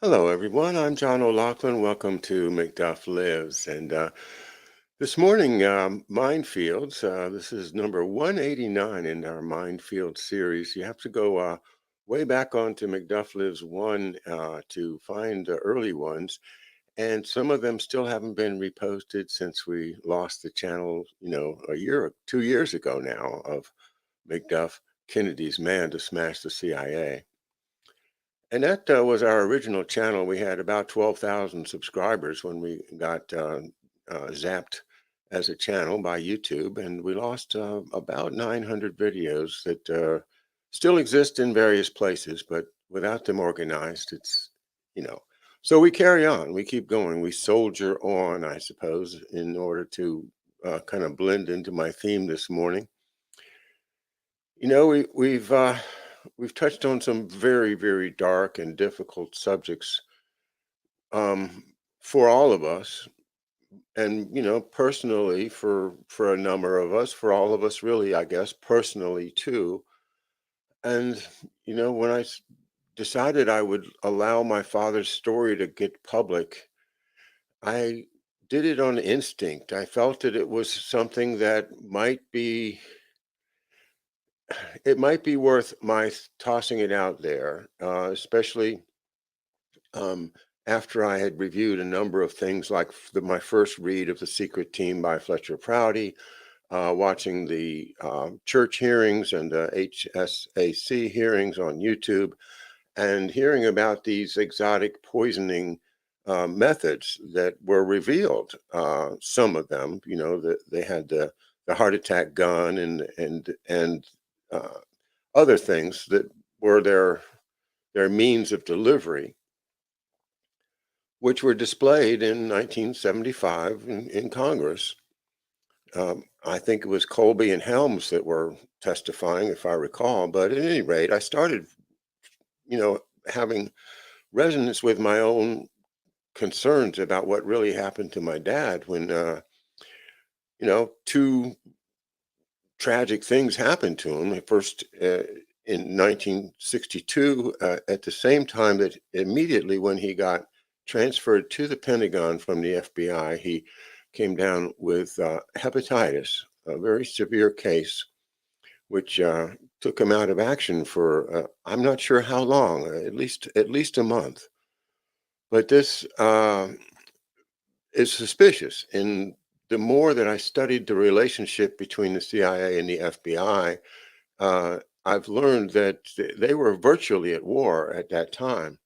Hello, everyone. I'm John O'Loughlin. Welcome to McDuff Lives. And this morning, Mindfields, this is number 189 in our Mindfield series. You have to go way back onto McDuff Lives 1 to find the early ones. And some of them still haven't been reposted since we lost the channel, 2 years ago now, of McDuff, Kennedy's man to smash the CIA. And that was our original channel. We had about 12,000 subscribers when we got zapped as a channel by YouTube, and we lost about 900 videos that still exist in various places, but without them organized, you know. So we carry on, we keep going, we soldier on, I suppose, in order to kind of blend into my theme this morning. We've touched on some very, very dark and difficult subjects for all of us, and personally for a number of us, for all of us, really, I guess, personally too. And when decided I would allow my father's story to get public, I did it on instinct. I felt that it was something that might be worth my tossing it out there, especially um, after I had reviewed a number of things like my first read of The Secret Team by Fletcher Prouty, watching the church hearings and the HSAC hearings on YouTube, and hearing about these exotic poisoning methods that were revealed. Some of them, that they had the heart attack gun and uh, other things that were their means of delivery, which were displayed in 1975 in Congress. I think it was Colby and Helms that were testifying, if I recall. But at any rate, I started, having resonance with my own concerns about what really happened to my dad when, two tragic things happened to him. First, in 1962, at the same time that immediately when he got transferred to the Pentagon from the FBI, he came down with hepatitis, a very severe case, which took him out of action for I'm not sure how long, at least a month. But this is suspicious, and the more that I studied the relationship between the CIA and the FBI, I've learned that they were virtually at war at that time.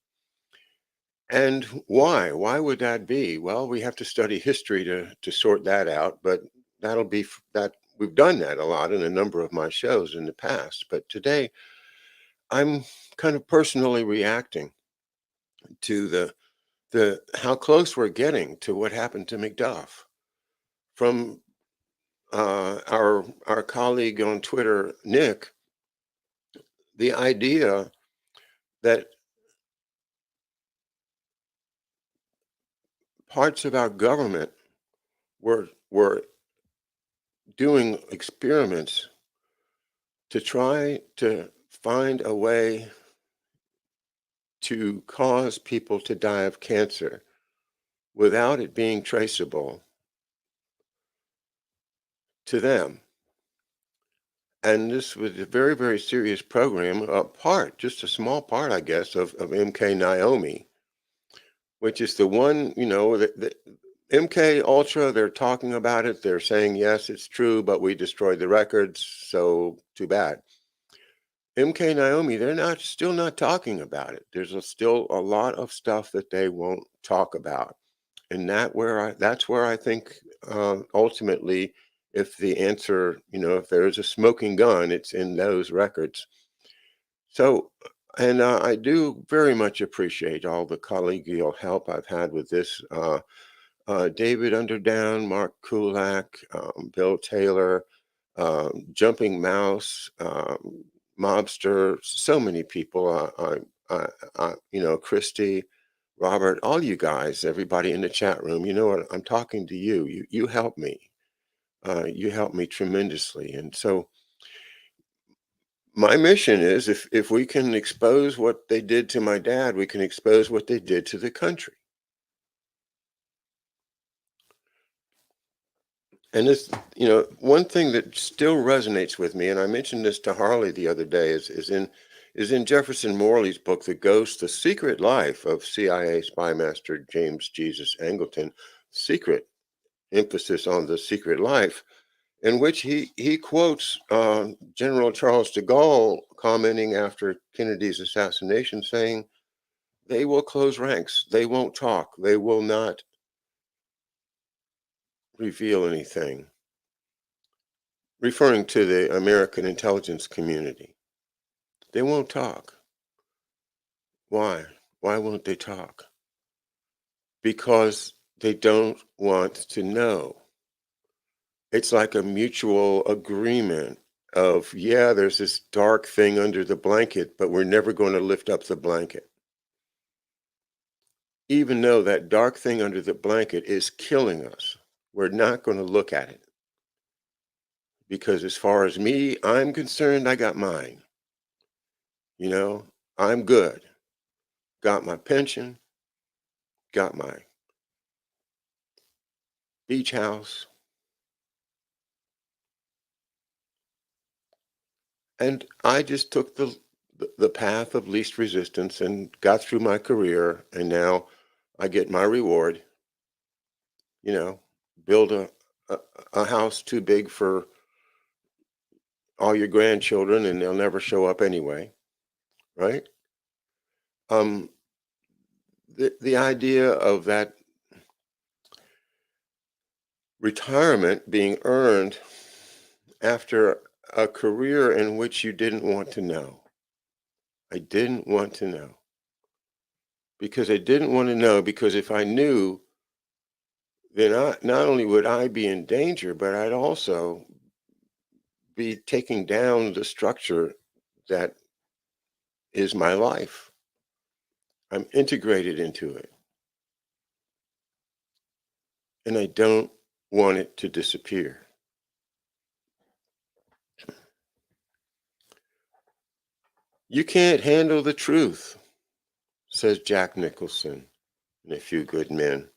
And why? Why would that be? Well, we have to study history to sort that out, but that we've done that a lot in a number of my shows in the past. But today, I'm kind of personally reacting to the how close we're getting to what happened to McDuff from our colleague on Twitter, Nick. The idea that parts of our government were doing experiments to try to find a way to cause people to die of cancer without it being traceable to them. And this was a very, very serious program, just a small part, I guess, of MK Naomi, which is the one, the MK Ultra, they're talking about it. They're saying, yes, it's true, but we destroyed the records, so too bad. MK Naomi, they're still not talking about it. Still a lot of stuff that they won't talk about. And that's where I think ultimately, if the answer, if there's a smoking gun, it's in those records. So, and I do very much appreciate all the collegial help I've had with this. David Underdown, Mark Kulak, Bill Taylor, Jumping Mouse, Mobster, so many people. Christy, Robert, all you guys, everybody in the chat room. You know what? I'm talking to you. You help me. You help me tremendously. And so My mission is if we can expose what they did to my dad, we can expose what they did to the country. And this, one thing that still resonates with me, and I mentioned this to Harley the other day, is in Jefferson Morley's book, The Secret Life of CIA Spy Master James Jesus Angleton, secret emphasis on the secret life, in which he quotes General Charles de Gaulle commenting after Kennedy's assassination, saying, "They will close ranks. They won't talk. They will not reveal anything," referring to the American intelligence community. They won't talk. Why? Why won't they talk? Because they don't want to know. It's like a mutual agreement of, yeah, there's this dark thing under the blanket, but we're never going to lift up the blanket. Even though that dark thing under the blanket is killing us, we're not going to look at it. Because as far as me, I'm concerned, I got mine. You know, I'm good. Got my pension, got my beach house, and I just took the path of least resistance and got through my career, and now I get my reward. You know, build a, a house too big for all your grandchildren, and they'll never show up anyway, right? Um, the idea of that retirement being earned after a career in which you didn't want to know. I didn't want to know because I didn't want to know because if I knew, then not only would I be in danger, but I'd also be taking down the structure that is my life. I'm integrated into it, and I don't want it to disappear. You can't handle the truth, says Jack Nicholson in A Few Good Men.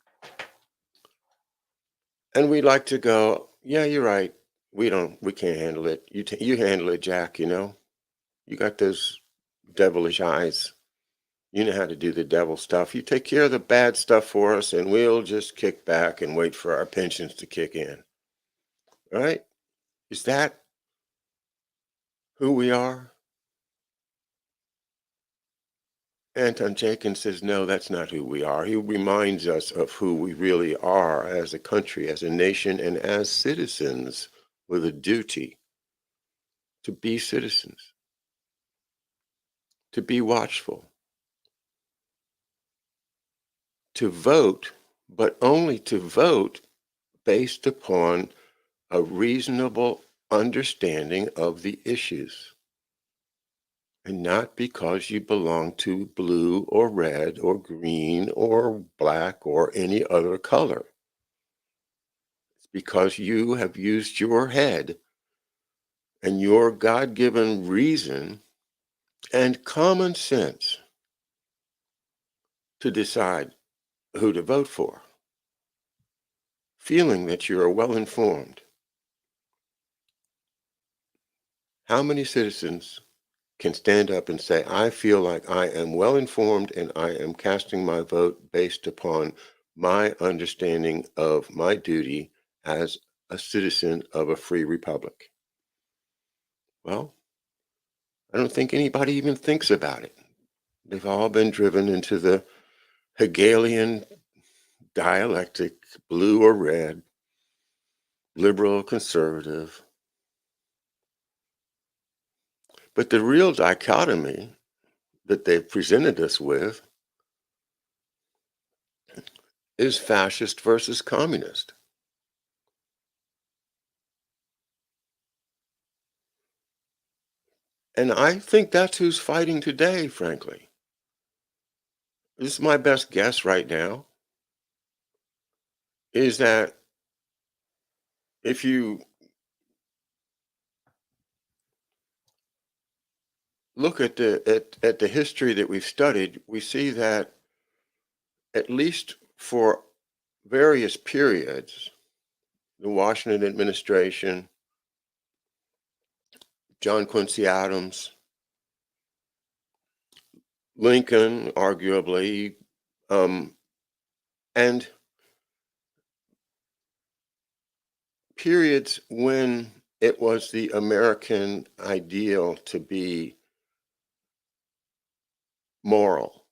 And we like to go, yeah, you're right. We can't handle it. You handle it, Jack, You got those devilish eyes. You know how to do the devil stuff. You take care of the bad stuff for us, and we'll just kick back and wait for our pensions to kick in. Right? Is that who we are? Anton Jenkins says, no, that's not who we are. He reminds us of who we really are as a country, as a nation, and as citizens with a duty to be citizens, to be watchful, to vote, but only to vote based upon a reasonable understanding of the issues, and not because you belong to blue or red or green or black or any other color. It's because you have used your head and your God-given reason and common sense to decide who to vote for, feeling that you are well informed. How many citizens can stand up and say, I feel like I am well informed and I am casting my vote based upon my understanding of my duty as a citizen of a free republic? Well, I don't think anybody even thinks about it. They've all been driven into the Hegelian dialectic, blue or red, liberal, conservative. But the real dichotomy that they've presented us with is fascist versus communist. And I think that's who's fighting today, frankly. This is my best guess right now, is that if you look at the history that we've studied, we see that at least for various periods, the Washington administration, John Quincy Adams, Lincoln, arguably, and periods when it was the American ideal to be moral,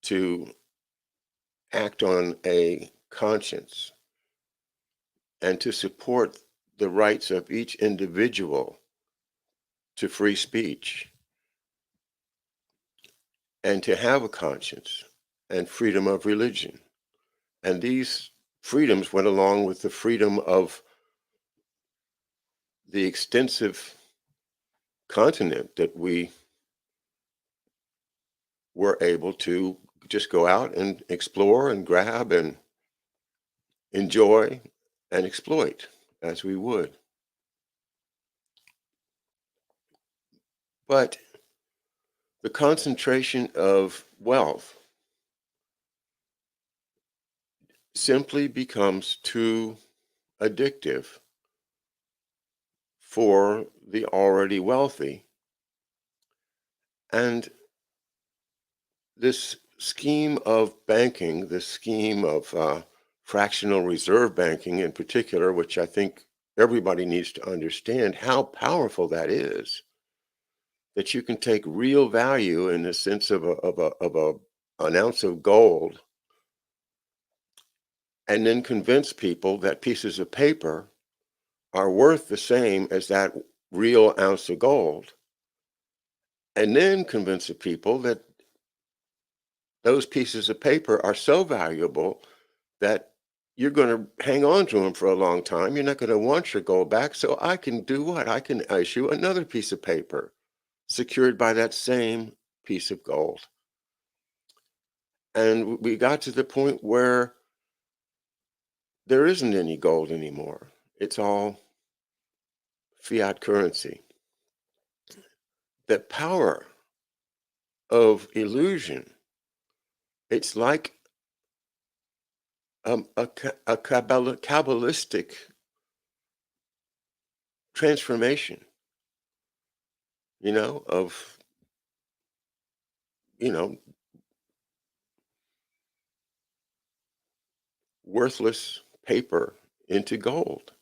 to act on a conscience, and to support the rights of each individual to free speech and to have a conscience and freedom of religion. And these freedoms went along with the freedom of the extensive continent that we were able to just go out and explore and grab and enjoy and exploit as we would. But the concentration of wealth simply becomes too addictive for the already wealthy. And this scheme of banking, this scheme of fractional reserve banking in particular, which I think everybody needs to understand how powerful that is, that you can take real value in the sense of an ounce of gold and then convince people that pieces of paper are worth the same as that real ounce of gold, and then convince the people that those pieces of paper are so valuable that you're going to hang on to them for a long time. You're not going to want your gold back. So I can do what? I can issue another piece of paper secured by that same piece of gold. And we got to the point where there isn't any gold anymore. It's all fiat currency. The power of illusion, it's like a Kabbalistic transformation, of, you know, worthless paper into gold.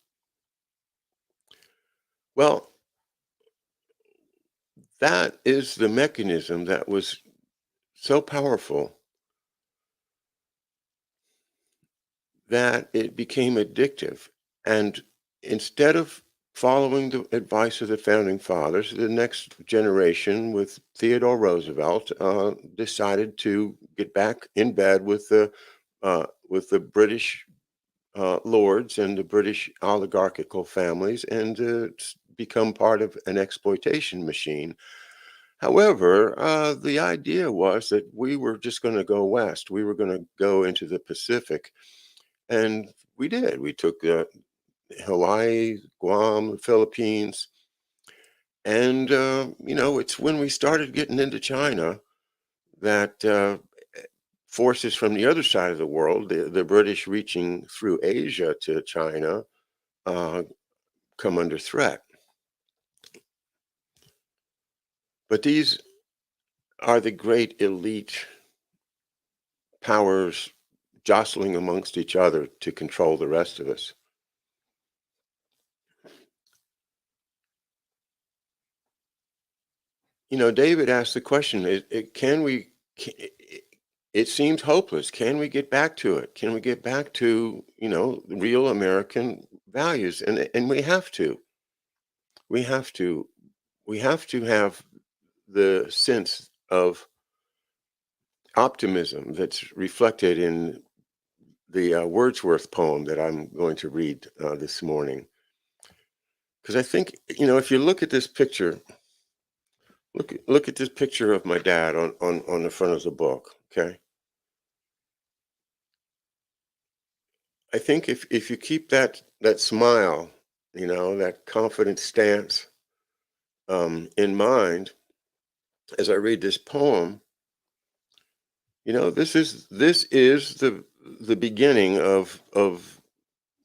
Well, that is the mechanism that was so powerful that it became addictive. And instead of following the advice of the founding fathers, the next generation with Theodore Roosevelt decided to get back in bed with the British lords and the British oligarchical families and become part of an exploitation machine. However, the idea was that we were just going to go west. We were going to go into the Pacific. And we did. We took Hawaii, Guam, the Philippines. And, it's when we started getting into China that forces from the other side of the world, the British reaching through Asia to China, uh, come under threat. But these are the great elite powers jostling amongst each other to control the rest of us. David asked the question, can we, it seems hopeless. Can we get back to it? Can we get back to, real American values? And we have to. We have to. We have to have the sense of optimism that's reflected in the Wordsworth poem that I'm going to read this morning. Because I think, if you look at this picture, look at this picture of my dad on the front of the book, okay? I think if you keep that smile, that confident stance in mind, as I read this poem, this is the beginning of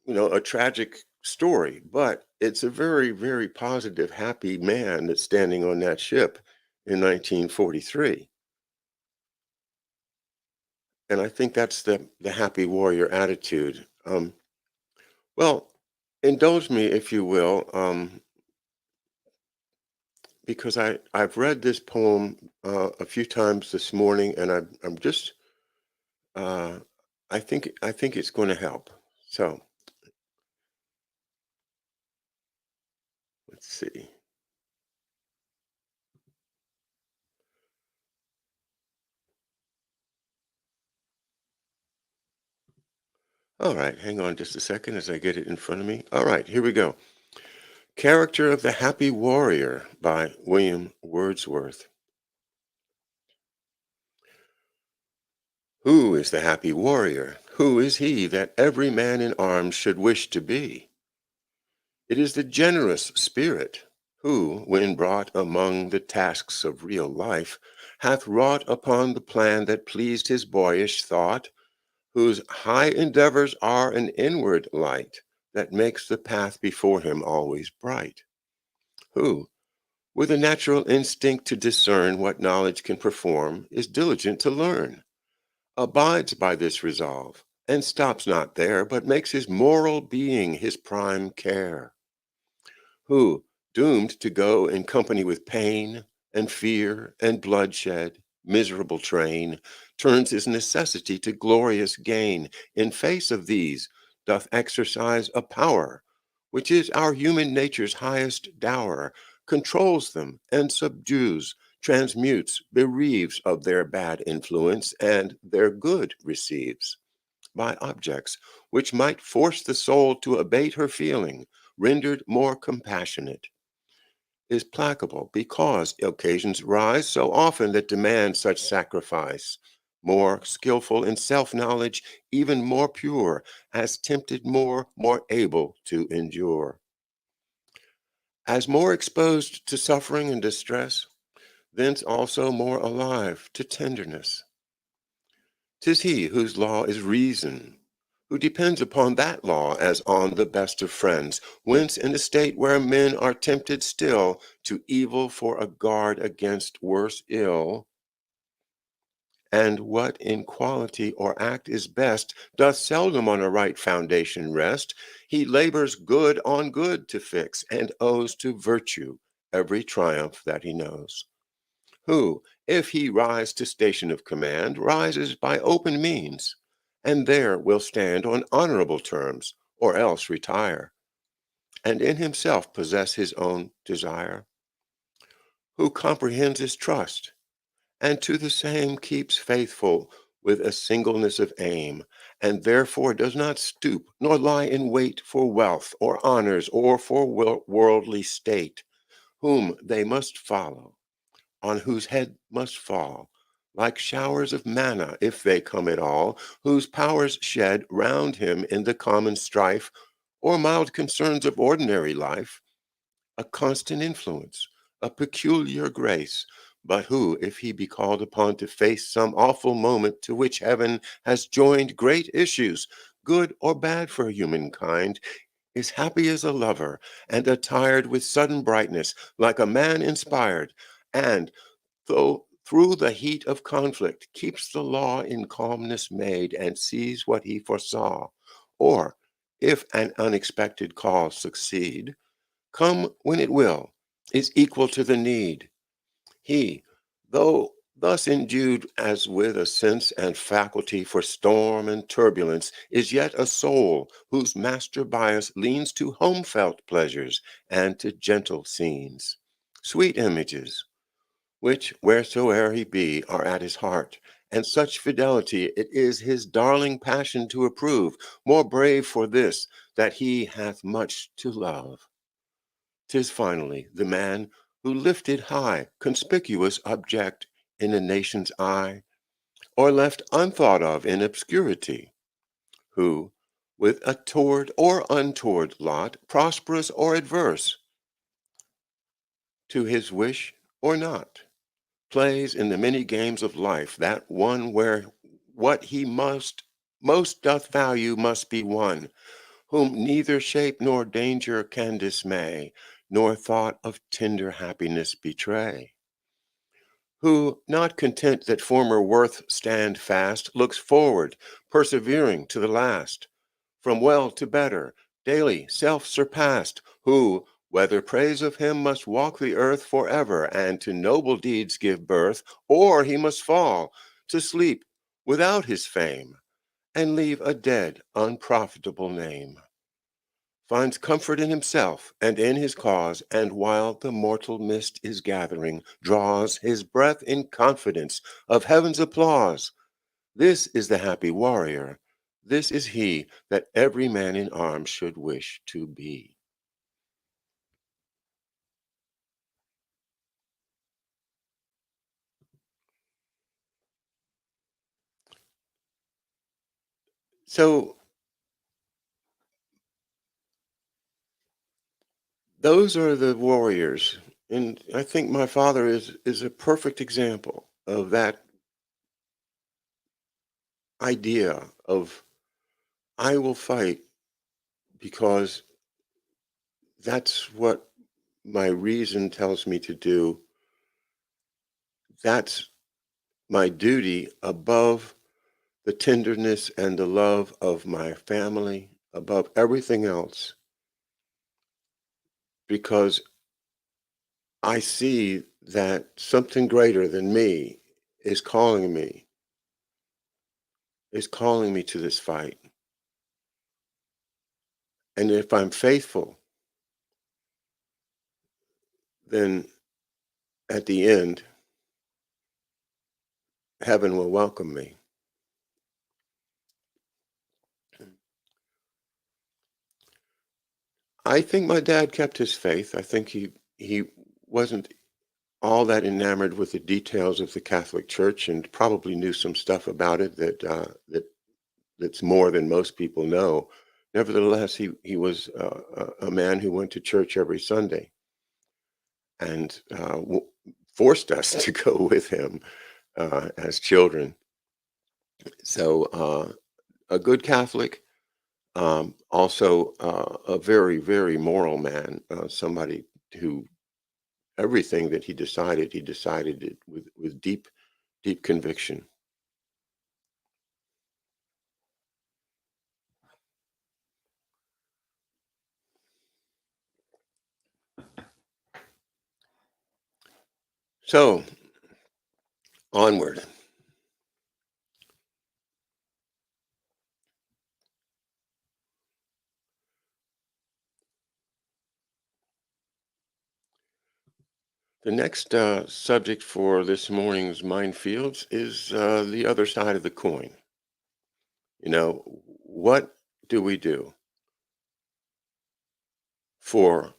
a tragic story, but it's a very, very positive, happy man that's standing on that ship in 1943. And I think that's the happy warrior attitude. Well, indulge me, if you will, because I've read this poem a few times this morning, and I'm just uh, I think it's going to help. So let's see. All right, hang on just a second as I get it in front of me. All right, here we go. Character of the Happy Warrior by William Wordsworth. Who is the happy warrior? Who is he that every man in arms should wish to be? It is the generous spirit who, when brought among the tasks of real life, hath wrought upon the plan that pleased his boyish thought, whose high endeavors are an inward light that makes the path before him always bright, who, with a natural instinct to discern what knowledge can perform, is diligent to learn, abides by this resolve, and stops not there, but makes his moral being his prime care, who, doomed to go in company with pain and fear and bloodshed, miserable train, turns his necessity to glorious gain, in face of these doth exercise a power, which is our human nature's highest dower, controls them and subdues, transmutes, bereaves of their bad influence, and their good receives by objects which might force the soul to abate her feeling, rendered more compassionate, is placable because occasions rise so often that demand such sacrifice, more skillful in self-knowledge, even more pure, as tempted more able to endure. As more exposed to suffering and distress, thence also more alive to tenderness. 'Tis he whose law is reason, who depends upon that law as on the best of friends, whence in a state where men are tempted still to evil for a guard against worse ill, and what in quality or act is best doth seldom on a right foundation rest, he labors good on good to fix, and owes to virtue every triumph that he knows, who, if he rise to station of command, rises by open means, and there will stand on honorable terms, or else retire, and in himself possess his own desire, who comprehends his trust, and to the same keeps faithful with a singleness of aim, and therefore does not stoop nor lie in wait for wealth or honors or for worldly state, whom they must follow, on whose head must fall, like showers of manna, if they come at all, whose powers shed round him in the common strife, or mild concerns of ordinary life, a constant influence, a peculiar grace, but who, if he be called upon to face some awful moment to which heaven has joined great issues, good or bad for humankind, is happy as a lover, and attired with sudden brightness, like a man inspired, and though through the heat of conflict keeps the law in calmness made, and sees what he foresaw, or, if an unexpected call succeed, come when it will, is equal to the need. He, though thus endued as with a sense and faculty for storm and turbulence, is yet a soul whose master bias leans to home felt pleasures and to gentle scenes, sweet images, which wheresoe'er he be are at his heart, and such fidelity it is his darling passion to approve, more brave for this, that he hath much to love. 'Tis finally the man who lifted high conspicuous object in a nation's eye, or left unthought of in obscurity, who, with a toward or untoward lot, prosperous or adverse, to his wish or not, plays in the many games of life, that one where what he most doth value must be won, whom neither shape nor danger can dismay, nor thought of tender happiness betray, who, not content that former worth stand fast, looks forward, persevering to the last, from well to better, daily self-surpassed, who, whether praise of him must walk the earth forever, and to noble deeds give birth, or he must fall to sleep without his fame, and leave a dead, unprofitable name, finds comfort in himself and in his cause, and while the mortal mist is gathering, draws his breath in confidence of heaven's applause. This is the happy warrior. This is he that every man in arms should wish to be. So those are the warriors. And I think my father is a perfect example of that idea of I will fight because that's what my reason tells me to do. That's my duty above the tenderness and the love of my family, above everything else, because I see that something greater than me is calling me, is calling me to this fight. And if I'm faithful, then at the end, heaven will welcome me. I think my dad kept his faith. I think he wasn't all that enamored with the details of the Catholic Church and probably knew some stuff about it that's more than most people know. Nevertheless, he was a man who went to church every Sunday and forced us to go with him as children. So a good Catholic, also a very, very moral man, somebody who everything that he decided it with deep, deep conviction. So onward. The next subject for this morning's minefields is the other side of the coin. You know, what do we do for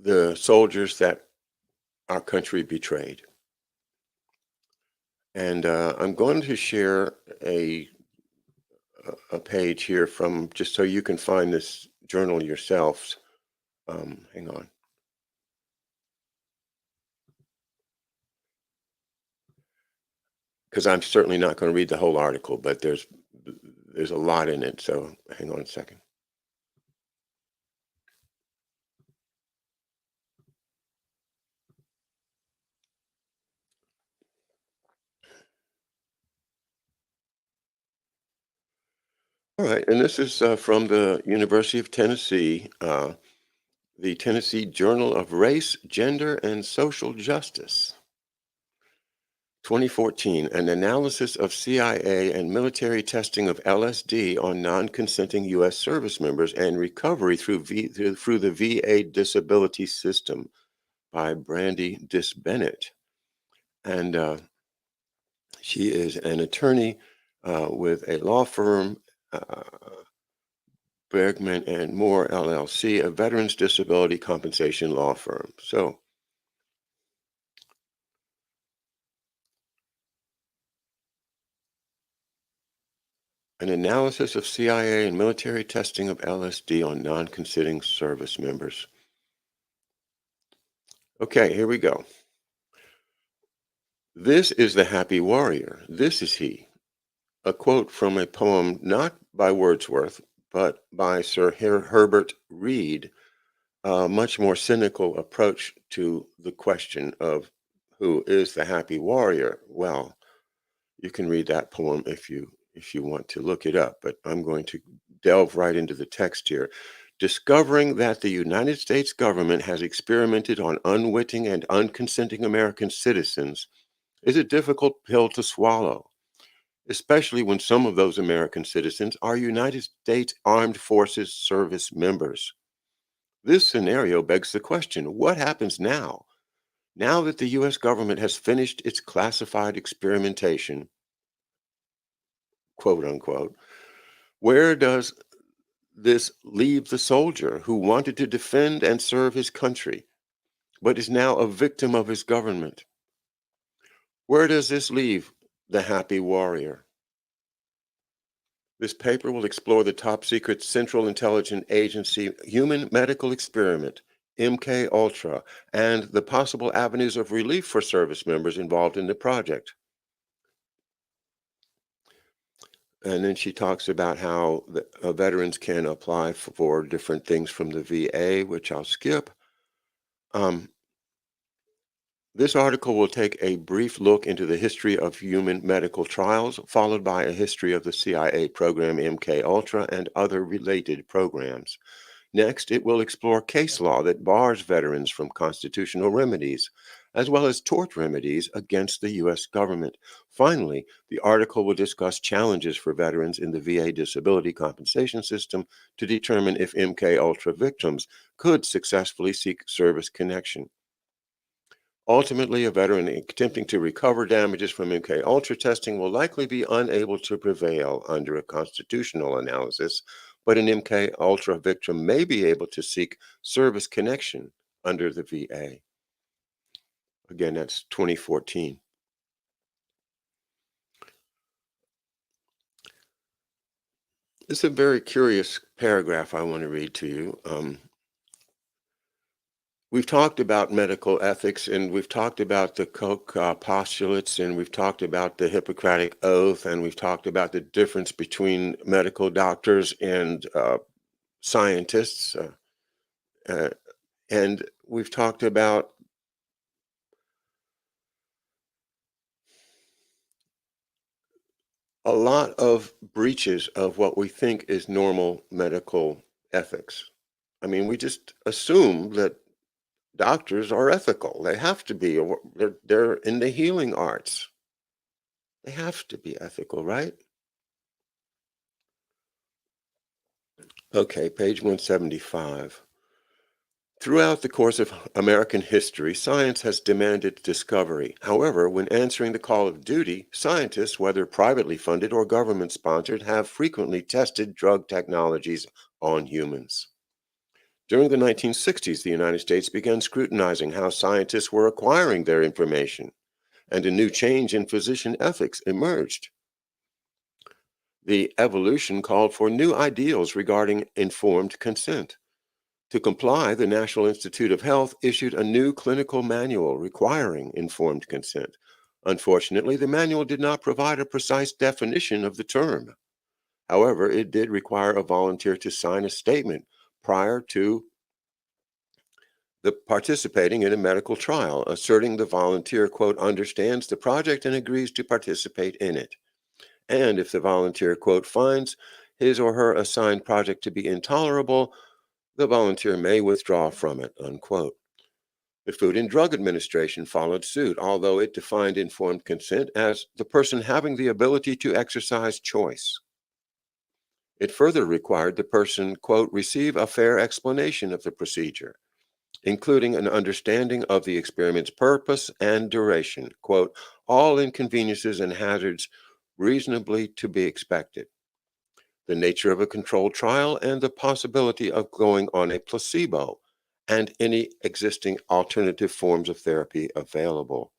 the soldiers that our country betrayed? And I'm going to share a page here from just so you can find this journal yourselves. Hang on, because I'm certainly not going to read the whole article, but there's a lot in it. So hang on a second. All right, and this is from the University of Tennessee, the Tennessee Journal of Race, Gender, and Social Justice. 2014, an analysis of CIA and military testing of LSD on non-consenting U.S. service members and recovery through the VA disability system by Brandy Dis-Bennett. And she is an attorney with a law firm, Bergman and Moore LLC, a veterans disability compensation law firm. So an analysis of CIA and military testing of LSD on non-consenting service members. Okay, here we go. This is the happy warrior. This is he. A quote from a poem not by Wordsworth, but by Sir Herbert Reed, a much more cynical approach to the question of who is the happy warrior. Well, you can read that poem if you want to look it up, but I'm going to delve right into the text here. Discovering that the United States government has experimented on unwitting and unconsenting American citizens is a difficult pill to swallow, especially when some of those American citizens are United States Armed Forces service members. This scenario begs the question, what happens now? Now that the US government has finished its classified experimentation, quote unquote, where does this leave the soldier who wanted to defend and serve his country, but is now a victim of his government? Where does this leave the happy warrior? This paper will explore the top secret Central Intelligence Agency human medical experiment, MK Ultra, and the possible avenues of relief for service members involved in the project. And then she talks about how veterans can apply for different things from the VA, which I'll skip. Um, this article will take a brief look into the history of human medical trials, followed by a history of the CIA program MK Ultra and other related programs. Next, it will explore case law that bars veterans from constitutional remedies, as well as tort remedies against the U.S. government. Finally, the article will discuss challenges for veterans in the VA disability compensation system to determine if MK Ultra victims could successfully seek service connection. Ultimately, a veteran attempting to recover damages from MK Ultra testing will likely be unable to prevail under a constitutional analysis, but an MK Ultra victim may be able to seek service connection under the VA. Again, that's 2014. It's a very curious paragraph I want to read to you. We've talked about medical ethics, and we've talked about the Koch postulates, and we've talked about the Hippocratic Oath, and we've talked about the difference between medical doctors and scientists. Uh, and we've talked about a lot of breaches of what we think is normal medical ethics. I mean, we just assume that doctors are ethical. They have to be, or they're in the healing arts. They have to be ethical, right? Okay, page 175. Throughout the course of American history, science has demanded discovery. However, when answering the call of duty, scientists, whether privately funded or government sponsored, have frequently tested drug technologies on humans. During the 1960s, the United States began scrutinizing how scientists were acquiring their information, and a new change in physician ethics emerged. The evolution called for new ideals regarding informed consent. To comply, the National Institute of Health issued a new clinical manual requiring informed consent. Unfortunately, the manual did not provide a precise definition of the term. However, it did require a volunteer to sign a statement prior to the participating in a medical trial, asserting the volunteer, quote, understands the project and agrees to participate in it. And if the volunteer, quote, finds his or her assigned project to be intolerable, the volunteer may withdraw from it, unquote. The Food and Drug Administration followed suit, although it defined informed consent as the person having the ability to exercise choice. It further required the person, quote, receive a fair explanation of the procedure, including an understanding of the experiment's purpose and duration, quote, all inconveniences and hazards reasonably to be expected, the nature of a controlled trial, and the possibility of going on a placebo, and any existing alternative forms of therapy available.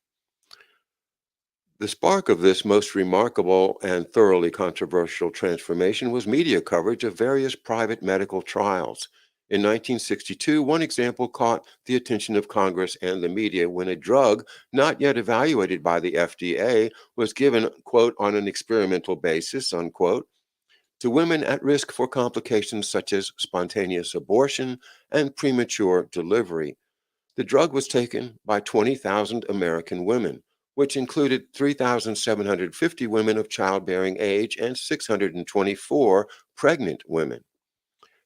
The spark of this most remarkable and thoroughly controversial transformation was media coverage of various private medical trials, In 1962, one example caught the attention of Congress and the media when a drug not yet evaluated by the FDA was given, quote, on an experimental basis, unquote, to women at risk for complications such as spontaneous abortion and premature delivery. The drug was taken by 20,000 American women, which included 3,750 women of childbearing age and 624 pregnant women.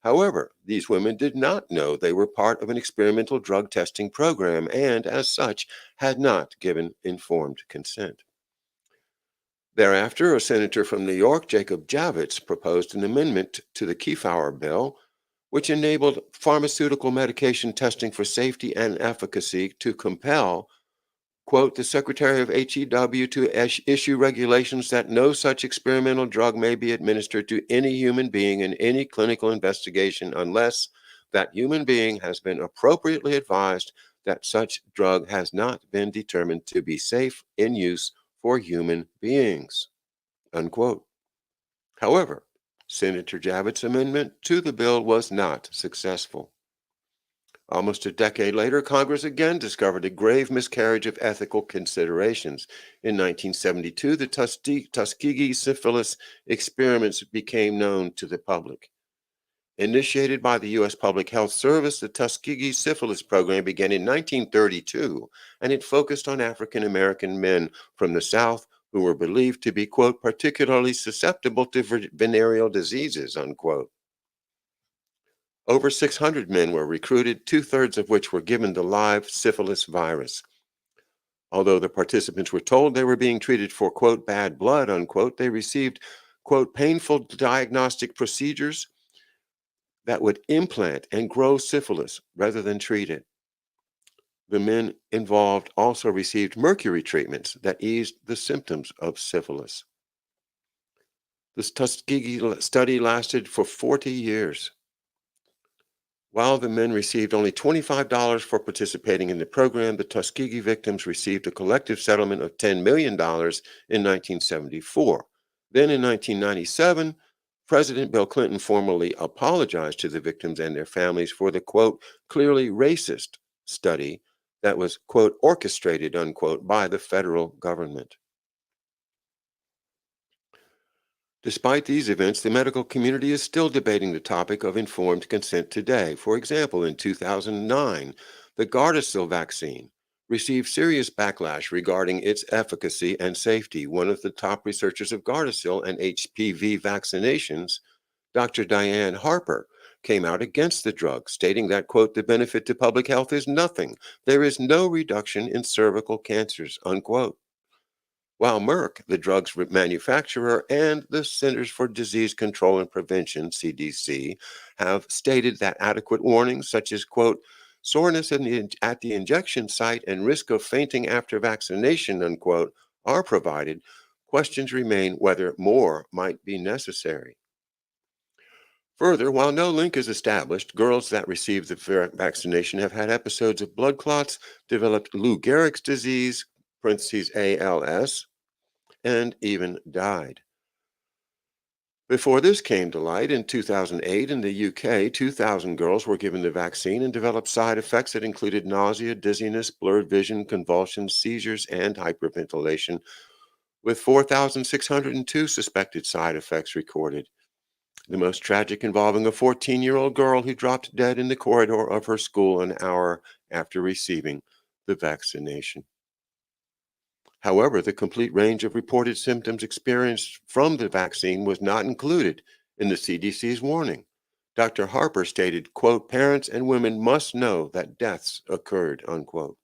However, these women did not know they were part of an experimental drug testing program and, as such, had not given informed consent. Thereafter, a senator from New York, Jacob Javits, proposed an amendment to the Kefauver bill, which enabled pharmaceutical medication testing for safety and efficacy to compel, quote, the Secretary of HEW to issue regulations that no such experimental drug may be administered to any human being in any clinical investigation unless that human being has been appropriately advised that such drug has not been determined to be safe in use for human beings, unquote. However, Senator Javits' amendment to the bill was not successful. Almost a decade later, Congress again discovered a grave miscarriage of ethical considerations. In 1972, the Tuskegee syphilis experiments became known to the public. Initiated by the U.S. Public Health Service, the Tuskegee syphilis program began in 1932, and it focused on African American men from the South who were believed to be, quote, particularly susceptible to venereal diseases, unquote. Over 600 men were recruited, two-thirds of which were given the live syphilis virus. Although the participants were told they were being treated for, quote, bad blood, unquote, they received, quote, painful diagnostic procedures that would implant and grow syphilis rather than treat it. The men involved also received mercury treatments that eased the symptoms of syphilis. This Tuskegee study lasted for 40 years. While the men received only $25 for participating in the program, the Tuskegee victims received a collective settlement of $10 million in 1974. Then in 1997, President Bill Clinton formally apologized to the victims and their families for the, quote, clearly racist study that was, quote, orchestrated, unquote, by the federal government. Despite these events, the medical community is still debating the topic of informed consent today. For example, in 2009, the Gardasil vaccine received serious backlash regarding its efficacy and safety. One of the top researchers of Gardasil and HPV vaccinations, Dr. Diane Harper, came out against the drug, stating that, quote, the benefit to public health is nothing. There is no reduction in cervical cancers, unquote. While Merck, the drug's manufacturer, and the Centers for Disease Control and Prevention, CDC, have stated that adequate warnings such as, quote, soreness at the injection site and risk of fainting after vaccination, unquote, are provided, questions remain whether more might be necessary. Further, while no link is established, girls that received the vaccination have had episodes of blood clots, developed Lou Gehrig's disease, parentheses ALS, and even died. Before this came to light, in 2008 in the UK, 2,000 girls were given the vaccine and developed side effects that included nausea, dizziness, blurred vision, convulsions, seizures, and hyperventilation, with 4,602 suspected side effects recorded. The most tragic involving a 14-year-old girl who dropped dead in the corridor of her school an hour after receiving the vaccination. However, the complete range of reported symptoms experienced from the vaccine was not included in the CDC's warning. Dr. Harper stated, quote, parents and women must know that deaths occurred, unquote.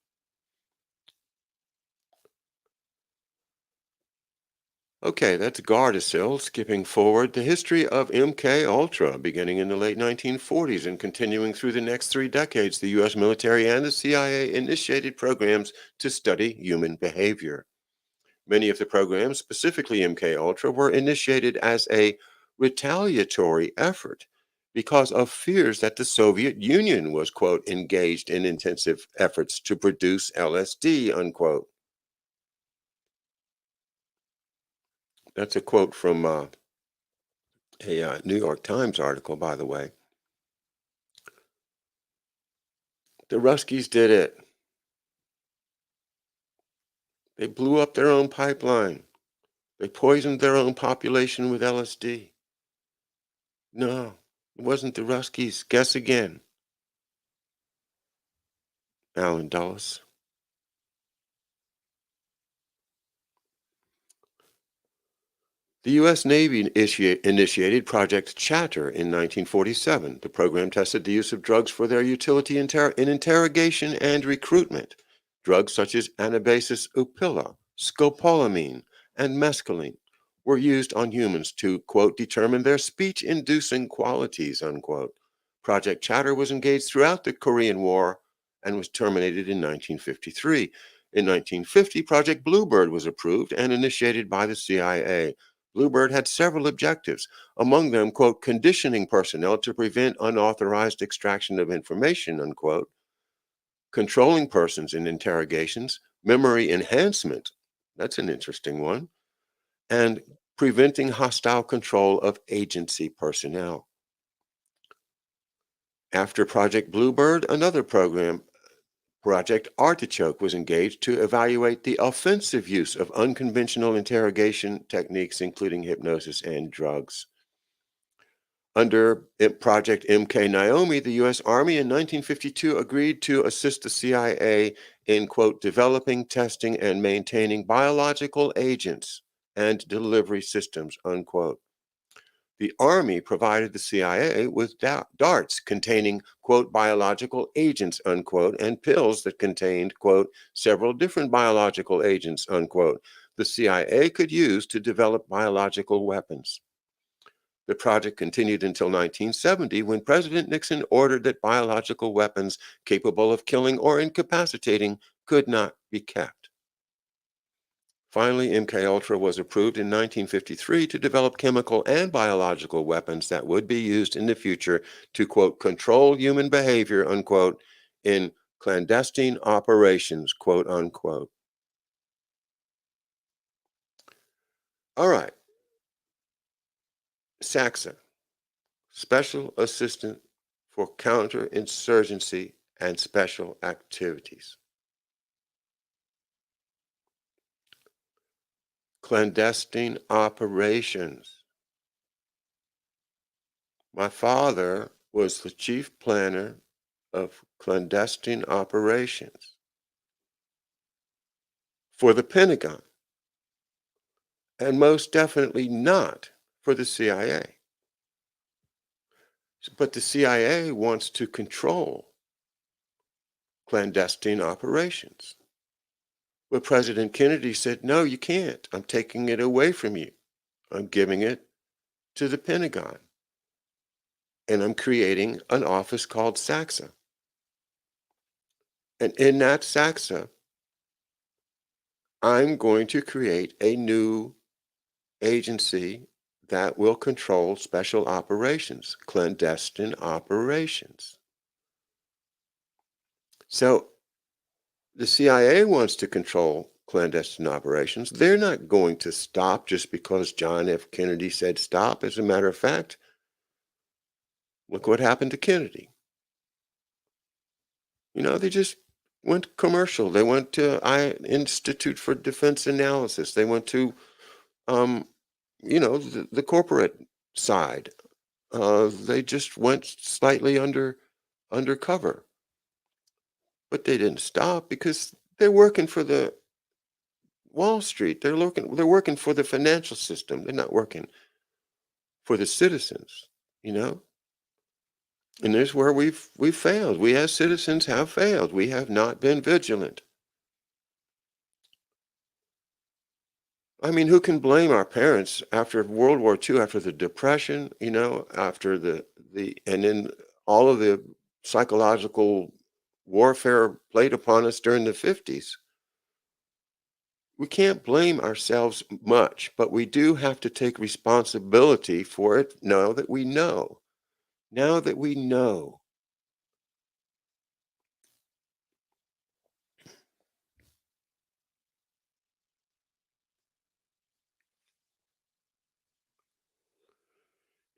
Okay, that's Gardasil. Skipping forward, the history of MK Ultra, beginning in the late 1940s and continuing through the next 3 decades, the U.S. military and the CIA initiated programs to study human behavior. Many of the programs, specifically MK Ultra, were initiated as a retaliatory effort because of fears that the Soviet Union was, quote, engaged in intensive efforts to produce LSD, unquote. That's a quote from a New York Times article, by the way. The Ruskies did it. They blew up their own pipeline. They poisoned their own population with LSD. No, it wasn't the Ruskies. Guess again. Alan Dulles. The U.S. Navy initiated Project Chatter in 1947. The program tested the use of drugs for their utility in interrogation and recruitment. Drugs such as Anabasis upilla, scopolamine, and mescaline were used on humans to, quote, determine their speech-inducing qualities, unquote. Project Chatter was engaged throughout the Korean War and was terminated in 1953. In 1950, Project Bluebird was approved and initiated by the CIA. Bluebird had several objectives, among them, quote, conditioning personnel to prevent unauthorized extraction of information, unquote, controlling persons in interrogations, memory enhancement, that's an interesting one, and preventing hostile control of agency personnel. After Project Bluebird, another program, Project Artichoke, was engaged to evaluate the offensive use of unconventional interrogation techniques, including hypnosis and drugs. Under Project MK Naomi, the U.S. Army in 1952 agreed to assist the CIA in, quote, developing, testing, and maintaining biological agents and delivery systems, unquote. The Army provided the CIA with darts containing, quote, biological agents, unquote, and pills that contained, quote, several different biological agents, unquote, the CIA could use to develop biological weapons. The project continued until 1970 when President Nixon ordered that biological weapons capable of killing or incapacitating could not be kept. Finally, MKUltra was approved in 1953 to develop chemical and biological weapons that would be used in the future to, quote, control human behavior, unquote, in clandestine operations, quote, unquote. All right, SACSA, Special Assistant for Counterinsurgency and Special Activities. Clandestine operations. My father was the chief planner of clandestine operations for the Pentagon, and most definitely not for the CIA. But the CIA wants to control clandestine operations. But President Kennedy said, no, you can't. I'm taking it away from you. I'm giving it to the Pentagon. And I'm creating an office called SACSA. And in that SACSA, I'm going to create a new agency that will control special operations, clandestine operations. So the CIA wants to control clandestine operations. They're not going to stop just because John F. Kennedy said stop. As a matter of fact, look what happened to Kennedy. They just went commercial. They went to Institute for Defense Analysis. They went to, the corporate side. They just went slightly undercover. But they didn't stop because they're working for the Wall Street. They're working for the financial system. They're not working for the citizens, you know? And there's where we've failed. We as citizens have failed. We have not been vigilant. I mean, who can blame our parents after World War II, after the Depression, after and then all of the psychological warfare played upon us during the 50s? We can't blame ourselves much, but we do have to take responsibility for it now that we know. Now that we know.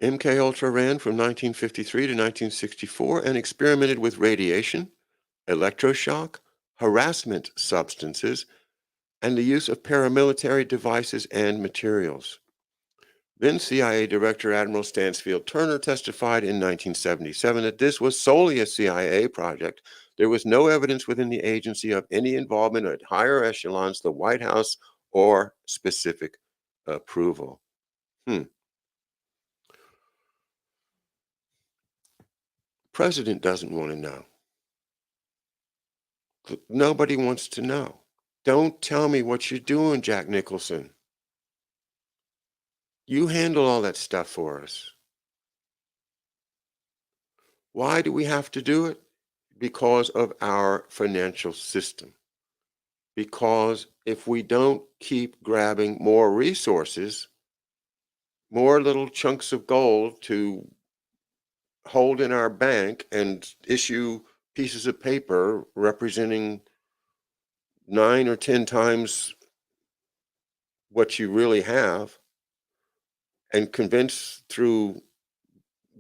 MK Ultra ran from 1953 to 1964 and experimented with radiation, electroshock, harassment substances, and the use of paramilitary devices and materials. Then CIA Director Admiral Stansfield Turner testified in 1977 that this was solely a CIA project. There was no evidence within the agency of any involvement at higher echelons, the White House, or specific approval. Hmm. President doesn't want to know. Nobody wants to know. Don't tell me what you're doing, Jack Nicholson. You handle all that stuff for us. Why do we have to do it? Because of our financial system. Because if we don't keep grabbing more resources, more little chunks of gold to hold in our bank and issue pieces of paper representing 9 or 10 times what you really have, and convince through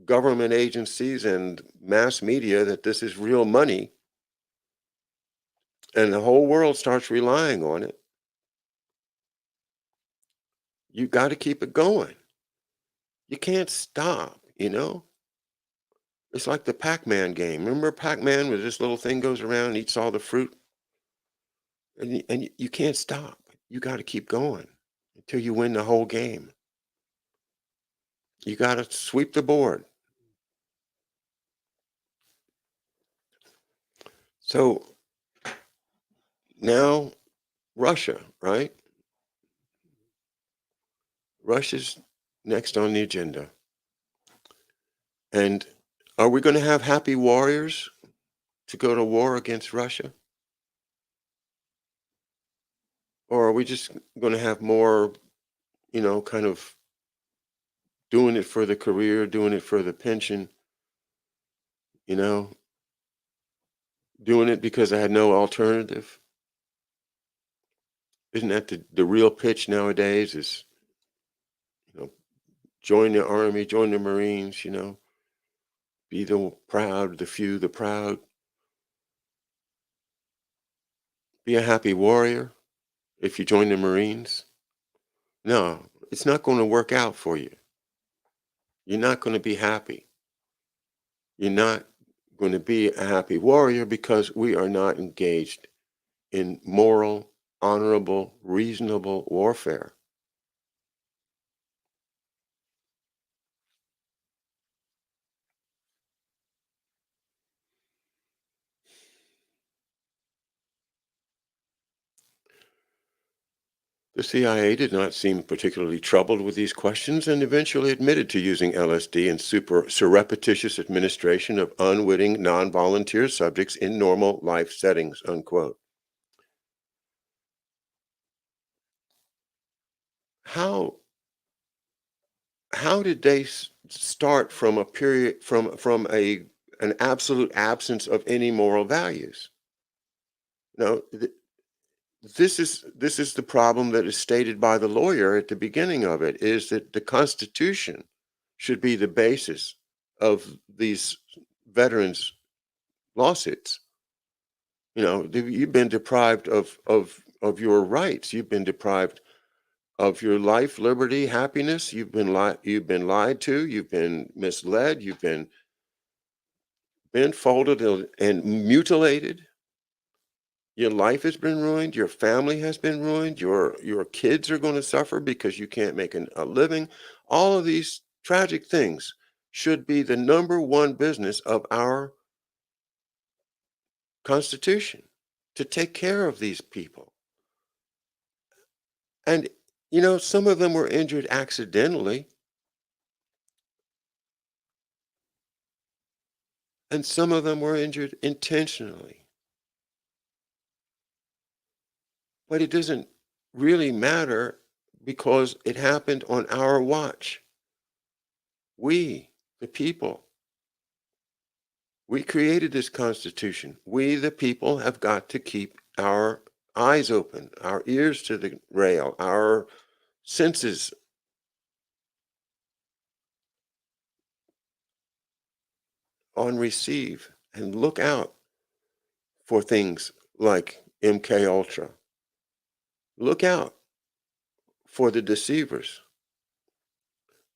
government agencies and mass media that this is real money, and the whole world starts relying on it, you got to keep it going. You can't stop. It's like the Pac-Man game. Remember Pac-Man, where this little thing goes around and eats all the fruit? And you can't stop. You got to keep going until you win the whole game. You got to sweep the board. So now Russia, right? Russia's next on the agenda. And are we going to have happy warriors to go to war against Russia? Or are we just going to have more, kind of doing it for the career, doing it for the pension, you know, doing it because I had no alternative? Isn't that the real pitch nowadays is, you know, join the army, join the Marines, be the proud, the few, the proud, be a happy warrior if you join the Marines? No, it's not going to work out for you. You're not going to be happy. You're not going to be a happy warrior because we are not engaged in moral, honorable, reasonable warfare. The CIA did not seem particularly troubled with these questions and eventually admitted to using LSD in surreptitious administration of unwitting, non-volunteer subjects in normal life settings, unquote. How how did they start from a period from a an absolute absence of any moral values? No, this is the problem that is stated by the lawyer at the beginning of it, is that the Constitution should be the basis of these veterans lawsuits. You've been deprived of your rights. You've been deprived of your life, liberty, happiness. You've been lied to. You've been misled. You've been folded and mutilated. Your life has been ruined. Your family has been ruined. Your kids are going to suffer because you can't make a living. All of these tragic things should be the number one business of our Constitution, to take care of these people. And some of them were injured accidentally, and some of them were injured intentionally. But it doesn't really matter because it happened on our watch. We, the people, we created this Constitution. We, the people, have got to keep our eyes open, our ears to the rail, our senses on receive, and look out for things like MK Ultra. Look out for the deceivers,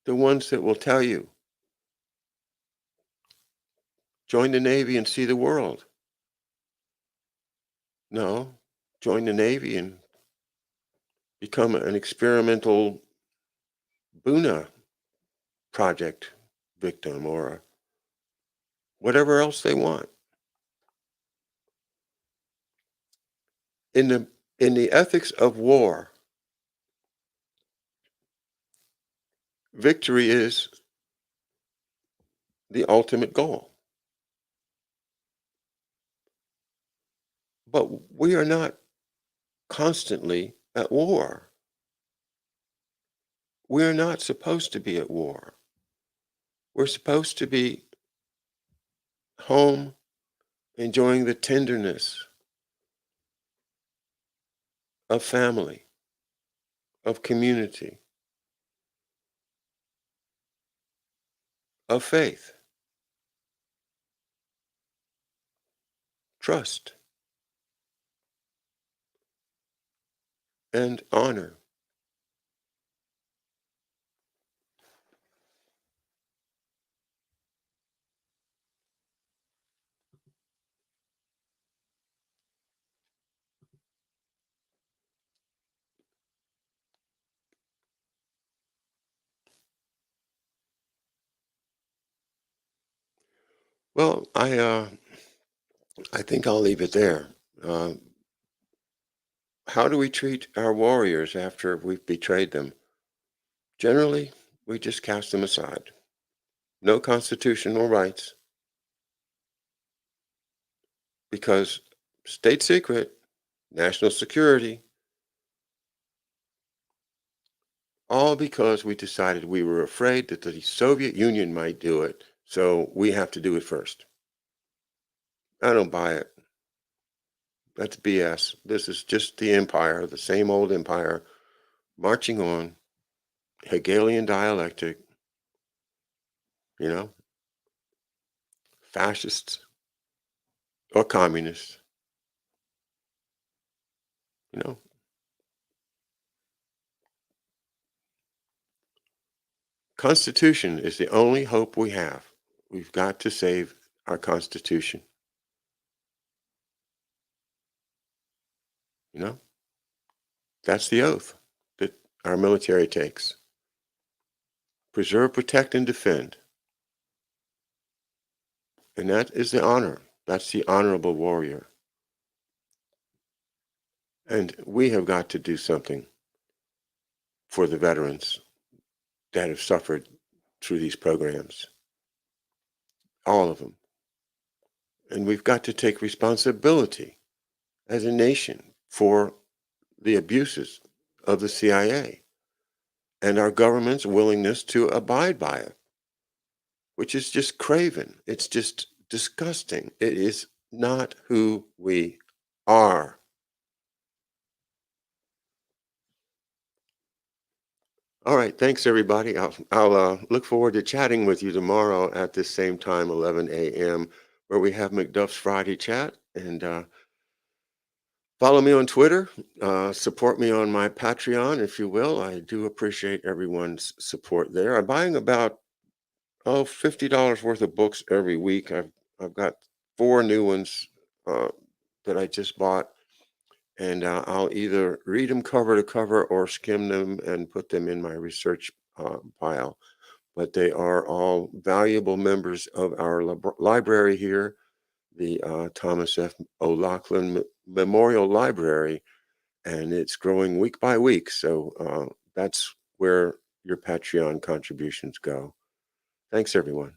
the ones that will tell you, join the Navy and see the world. No, join the Navy and become an experimental Buna project victim or whatever else they want. In the ethics of war, victory is the ultimate goal. But we are not constantly at war. We're not supposed to be at war. We're supposed to be home, enjoying the tenderness of family, of community, of faith, trust, and honor. Well, I think I'll leave it there. Uh, how do we treat our warriors after we've betrayed them? Generally, we just cast them aside. No constitutional rights because state secret, national security, all because we decided we were afraid that the Soviet Union might do it, so we have to do it first. I don't buy it. That's BS. This is just the empire, the same old empire, marching on, Hegelian dialectic, you know, fascists or communists, you know. Constitution is the only hope we have. We've got to save our Constitution, you know. That's the oath that our military takes. Preserve, protect, and defend. And that is the honor. That's the honorable warrior. And we have got to do something for the veterans that have suffered through these programs. All of them. And we've got to take responsibility as a nation for the abuses of the CIA and our government's willingness to abide by it, which is just craven. It's just disgusting. It is not who we are. All right, thanks everybody. I'll look forward to chatting with you tomorrow at the same time, 11 a.m., where we have McDuff's Friday chat. And follow me on Twitter. Support me on my Patreon, if you will. I do appreciate everyone's support there. I'm buying about $50 worth of books every week. I've got 4 new ones that I just bought, and I'll either read them cover to cover or skim them and put them in my research pile. But they are all valuable members of our library here, the Thomas F. O'Loughlin Memorial Library, and it's growing week by week. So that's where your Patreon contributions go. Thanks, everyone.